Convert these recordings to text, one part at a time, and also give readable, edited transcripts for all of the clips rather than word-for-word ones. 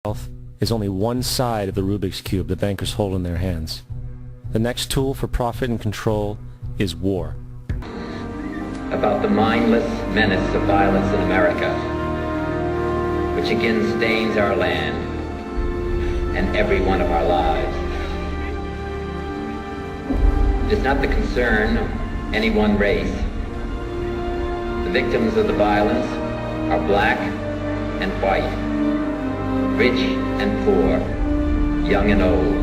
Wealth is only one side of the Rubik's Cube the bankers hold in their hands. The next tool for profit and control is war. About the mindless menace of violence in America, which again stains our land and every one of our lives. It is not the concern of any one race. The victims of the violence are black and white, rich and poor, young and old,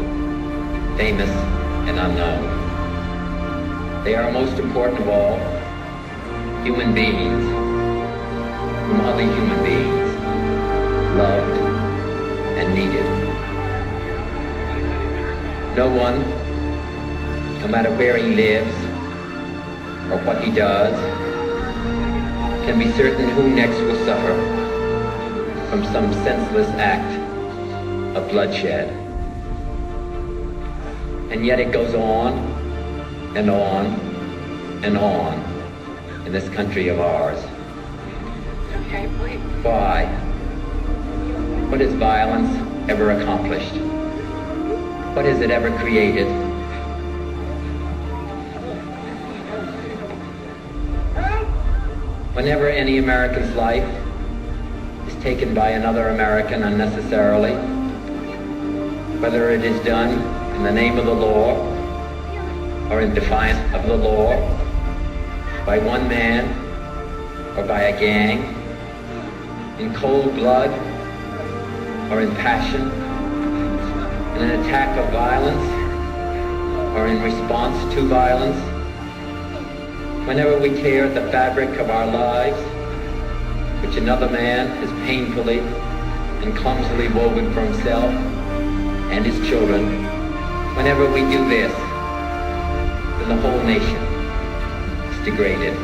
famous and unknown. They are, most important of all, human beings whom other human beings loved and needed. No one, no matter where he lives or what he does, can be certain who next will suffer from some senseless act of bloodshed. And yet it goes on and on and on in this country of ours. Why? What has violence ever accomplished? What has it ever created? Whenever any American's life is taken by another American unnecessarily, whether it is done in the name of the law or in defiance of the law, by one man or by a gang, in cold blood or in passion, in an attack of violence or in response to violence, whenever we tear at the fabric of our lives, which another man has painfully and clumsily woven for himself and his children, whenever we do this, then the whole nation is degraded.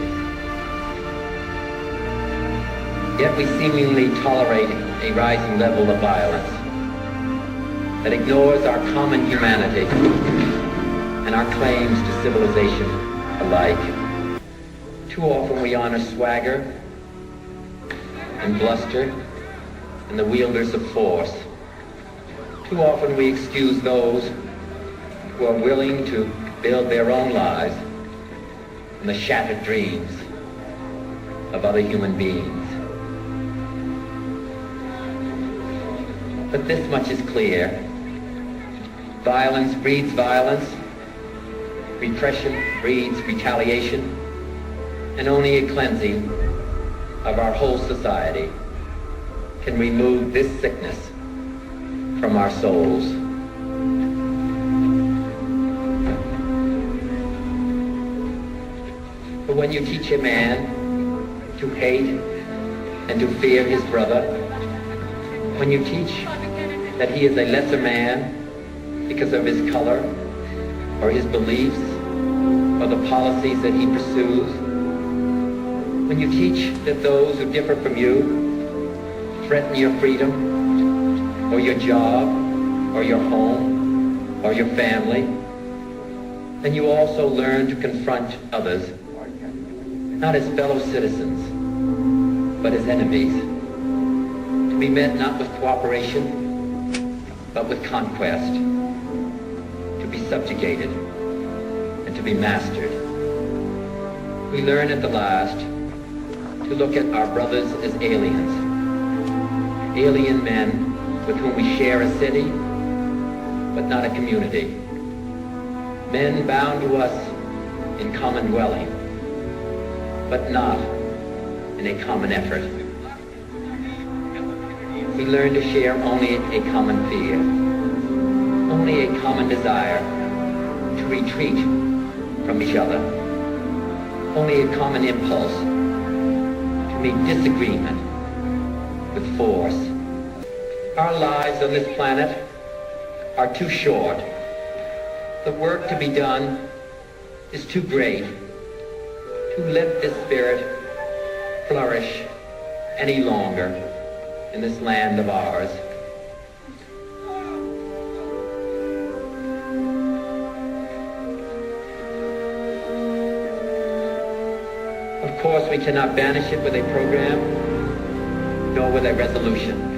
Yet we seemingly tolerate a rising level of violence that ignores our common humanity and our claims to civilization alike. Too often we honor swagger and bluster and the wielders of force. Too often we excuse those who are willing to build their own lives on the shattered dreams of other human beings. But this much is clear. Violence breeds violence. Repression breeds retaliation. And only a cleansing of our whole society can remove this sickness from our souls. But when you teach a man to hate and to fear his brother, when you teach that he is a lesser man because of his color or his beliefs or the policies that he pursues, when you teach that those who differ from you threaten your freedom or your job or your home or your family, then you also learn to confront others, not as fellow citizens, but as enemies, to be met not with cooperation, but with conquest, to be subjugated and to be mastered. We learn at the last to look at our brothers as aliens, alien men with whom we share a city, but not a community, men bound to us in common dwelling, but not in a common effort. We learn to share only a common fear, only a common desire to retreat from each other, only a common impulse to meet disagreement with force. Our lives on this planet are too short. The work to be done is too great to let this spirit flourish any longer in this land of ours. Of course, we cannot banish it with a program, nor with a resolution.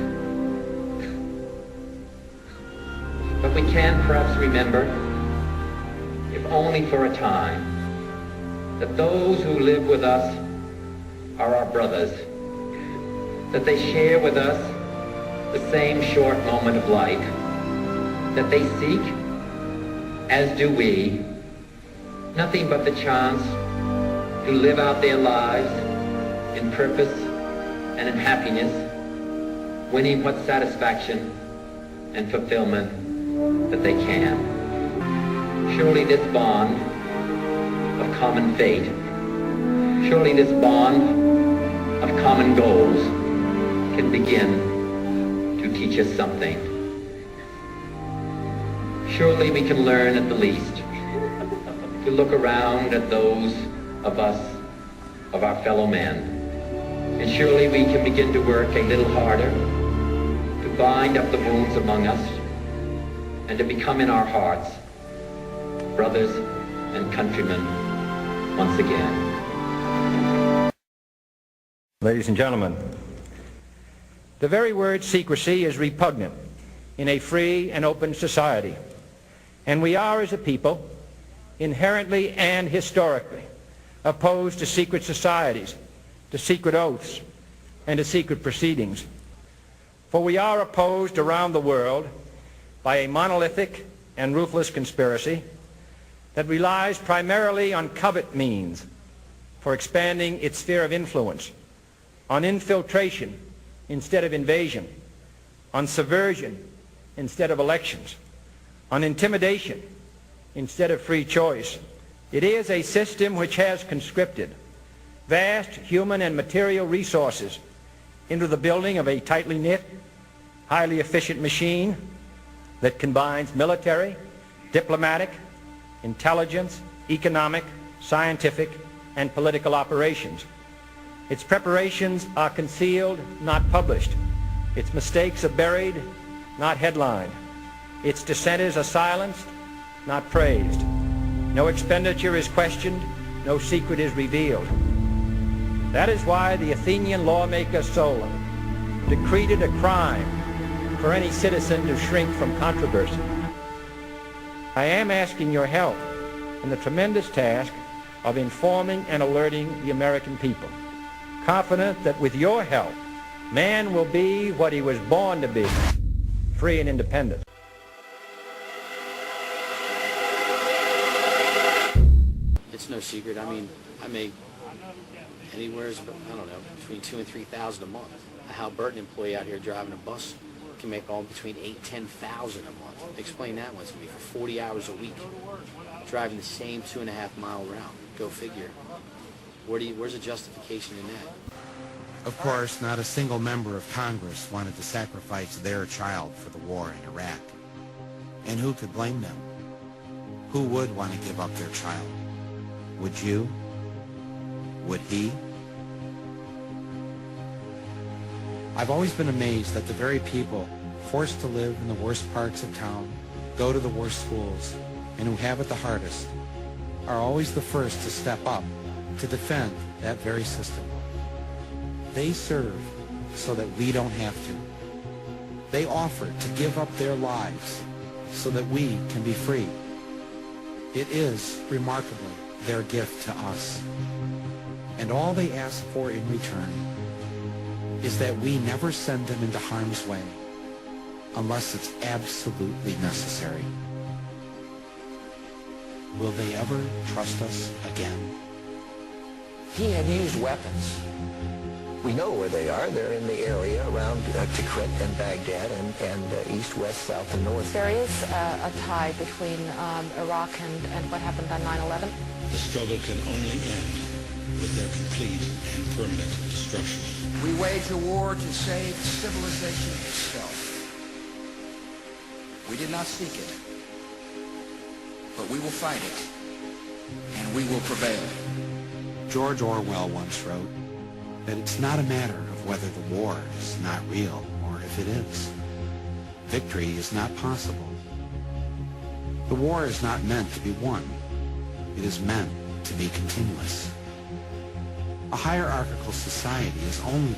But we can perhaps remember, if only for a time, that those who live with us are our brothers, that they share with us the same short moment of life, that they seek, as do we, nothing but the chance to live out their lives in purpose and in happiness, winning what satisfaction and fulfillment that they can. Surely this bond of common fate, surely this bond of common goals can begin to teach us something. Surely we can learn at the least to look around at those of us, of our fellow men. And surely we can begin to work a little harder to bind up the wounds among us and to become in our hearts brothers and countrymen once again. Ladies and gentlemen, the very word secrecy is repugnant in a free and open society. And we are, as a people, inherently and historically opposed to secret societies, to secret oaths, and to secret proceedings. For we are opposed around the world by a monolithic and ruthless conspiracy that relies primarily on covert means for expanding its sphere of influence, on infiltration instead of invasion, on subversion instead of elections, on intimidation instead of free choice. It is a system which has conscripted vast human and material resources into the building of a tightly knit, highly efficient machine that combines military, diplomatic, intelligence, economic, scientific, and political operations. Its preparations are concealed, not published. Its mistakes are buried, not headlined. Its dissenters are silenced, not praised. No expenditure is questioned, no secret is revealed. That is why the Athenian lawmaker Solon decreed it a crime for any citizen to shrink from controversy. I am asking your help in the tremendous task of informing and alerting the American people, confident that with your help, man will be what he was born to be, free and independent. It's no secret. I mean, I make anywhere, I don't know, between $2,000 and $3,000 a month. A Halliburton employee out here driving a bus can make all between $8,000 and $10,000 a month. Explain that one to me. For 40 hours a week, driving the same 2.5-mile route. Go figure. Where's the justification in that? Of course, not a single member of Congress wanted to sacrifice their child for the war in Iraq. And who could blame them? Who would want to give up their child? Would you? Would he? I've always been amazed that the very people forced to live in the worst parts of town, go to the worst schools, and who have it the hardest, are always the first to step up to defend that very system. They serve so that we don't have to. They offer to give up their lives so that we can be free. It is, remarkably, their gift to us. And all they ask for in return is that we never send them into harm's way unless it's absolutely necessary. Will they ever trust us again? He had used weapons. We know where they are. They're in the area around Tikrit and Baghdad and east, west, south, and north. There is a tie between Iraq and what happened on 9/11. The struggle can only end with their complete and permanent destruction. We wage a war to save civilization itself. We did not seek it, but we will fight it, and we will prevail. George Orwell once wrote that it's not a matter of whether the war is not real or if it is. Victory is not possible. The war is not meant to be won. It is meant to be continuous. A hierarchical society is only